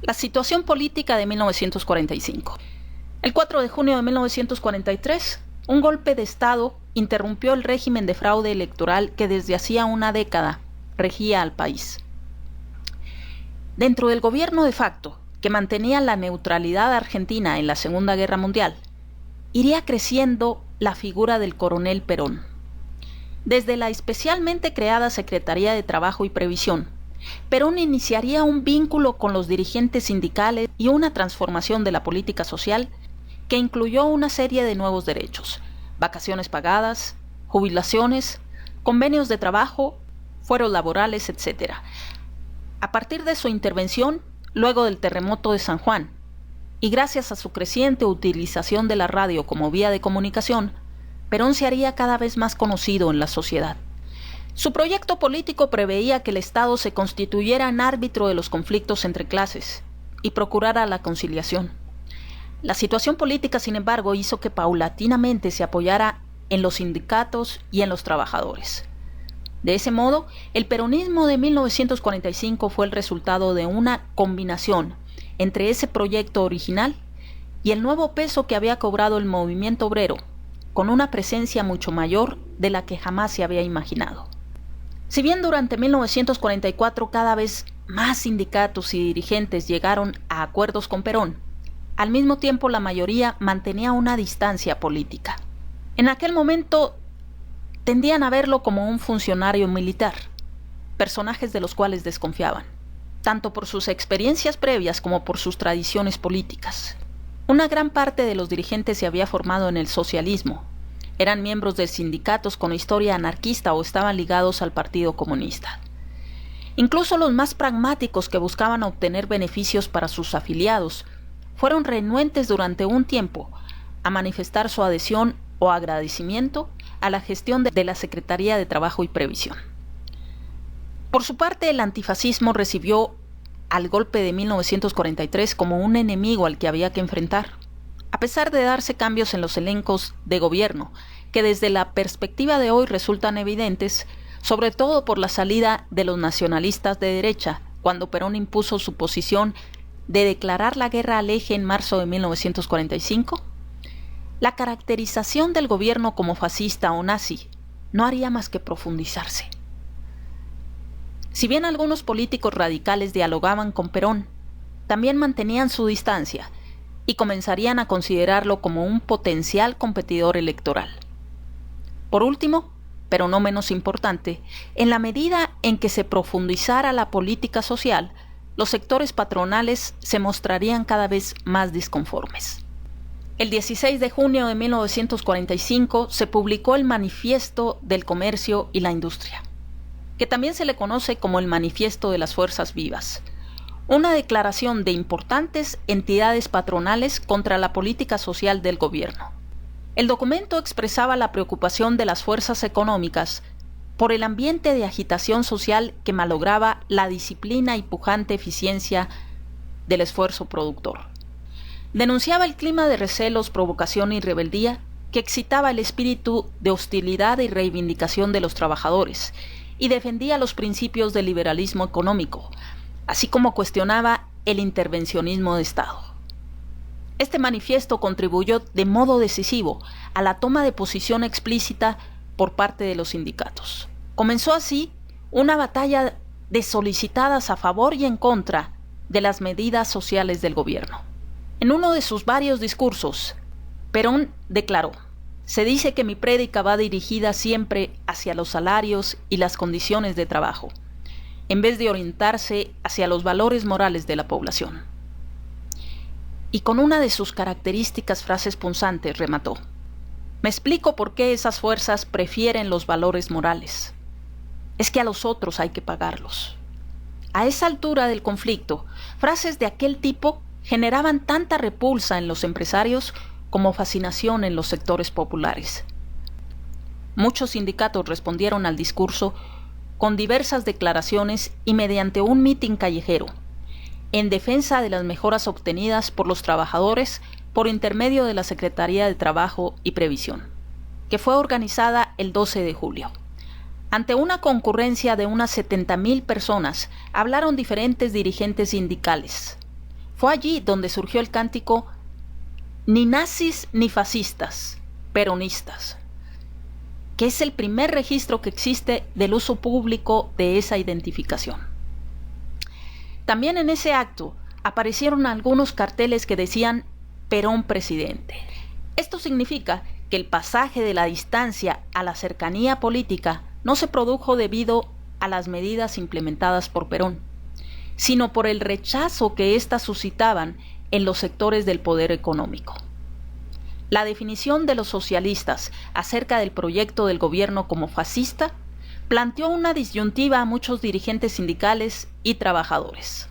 La situación política de 1945. El 4 de junio de 1943, un golpe de Estado interrumpió el régimen de fraude electoral que desde hacía una década regía al país. Dentro del gobierno de facto, que mantenía la neutralidad argentina en la Segunda Guerra Mundial, iría creciendo la figura del coronel Perón. Desde la especialmente creada Secretaría de Trabajo y Previsión, Perón iniciaría un vínculo con los dirigentes sindicales y una transformación de la política social que incluyó una serie de nuevos derechos: vacaciones pagadas, jubilaciones, convenios de trabajo, fueros laborales, etc. A partir de su intervención, luego del terremoto de San Juan, y gracias a su creciente utilización de la radio como vía de comunicación, Perón se haría cada vez más conocido en la sociedad. Su proyecto político preveía que el Estado se constituyera en árbitro de los conflictos entre clases y procurara la conciliación. La situación política, sin embargo, hizo que paulatinamente se apoyara en los sindicatos y en los trabajadores. De ese modo, el peronismo de 1945 fue el resultado de una combinación entre ese proyecto original y el nuevo peso que había cobrado el movimiento obrero, con una presencia mucho mayor de la que jamás se había imaginado. Si bien durante 1944 cada vez más sindicatos y dirigentes llegaron a acuerdos con Perón, al mismo tiempo la mayoría mantenía una distancia política. En aquel momento tendían a verlo como un funcionario militar, personajes de los cuales desconfiaban, tanto por sus experiencias previas como por sus tradiciones políticas. Una gran parte de los dirigentes se había formado en el socialismo, eran miembros de sindicatos con historia anarquista o estaban ligados al Partido Comunista. Incluso los más pragmáticos que buscaban obtener beneficios para sus afiliados fueron renuentes durante un tiempo a manifestar su adhesión o agradecimiento a la gestión de la Secretaría de Trabajo y Previsión. Por su parte, el antifascismo recibió al golpe de 1943 como un enemigo al que había que enfrentar, a pesar de darse cambios en los elencos de gobierno, que desde la perspectiva de hoy resultan evidentes, sobre todo por la salida de los nacionalistas de derecha, cuando Perón impuso su posición de declarar la guerra al eje en marzo de 1945, la caracterización del gobierno como fascista o nazi no haría más que profundizarse. Si bien algunos políticos radicales dialogaban con Perón, también mantenían su distancia y comenzarían a considerarlo como un potencial competidor electoral. Por último, pero no menos importante, en la medida en que se profundizara la política social, los sectores patronales se mostrarían cada vez más disconformes. El 16 de junio de 1945 se publicó el Manifiesto del Comercio y la Industria, que también se le conoce como el Manifiesto de las Fuerzas Vivas, una declaración de importantes entidades patronales contra la política social del gobierno. El documento expresaba la preocupación de las fuerzas económicas por el ambiente de agitación social que malograba la disciplina y pujante eficiencia del esfuerzo productor. Denunciaba el clima de recelos, provocación y rebeldía que excitaba el espíritu de hostilidad y reivindicación de los trabajadores y defendía los principios del liberalismo económico, así como cuestionaba el intervencionismo de Estado. Este manifiesto contribuyó de modo decisivo a la toma de posición explícita por parte de los sindicatos. Comenzó así una batalla de solicitadas a favor y en contra de las medidas sociales del gobierno. En uno de sus varios discursos, Perón declaró: "Se dice que mi prédica va dirigida siempre hacia los salarios y las condiciones de trabajo, en vez de orientarse hacia los valores morales de la población". Y con una de sus características frases punzantes remató: "Me explico por qué esas fuerzas prefieren los valores morales. Es que a los otros hay que pagarlos". A esa altura del conflicto, frases de aquel tipo generaban tanta repulsa en los empresarios como fascinación en los sectores populares. Muchos sindicatos respondieron al discurso con diversas declaraciones y mediante un mitin callejero, en defensa de las mejoras obtenidas por los trabajadores por intermedio de la Secretaría de Trabajo y Previsión, que fue organizada el 12 de julio. Ante una concurrencia de unas 70,000 personas, hablaron diferentes dirigentes sindicales. Fue allí donde surgió el cántico "Ni nazis ni fascistas, peronistas", que es el primer registro que existe del uso público de esa identificación. También en ese acto aparecieron algunos carteles que decían "Perón presidente". Esto significa que el pasaje de la distancia a la cercanía política no se produjo debido a las medidas implementadas por Perón, sino por el rechazo que éstas suscitaban en los sectores del poder económico. La definición de los socialistas acerca del proyecto del gobierno como fascista planteó una disyuntiva a muchos dirigentes sindicales y trabajadores.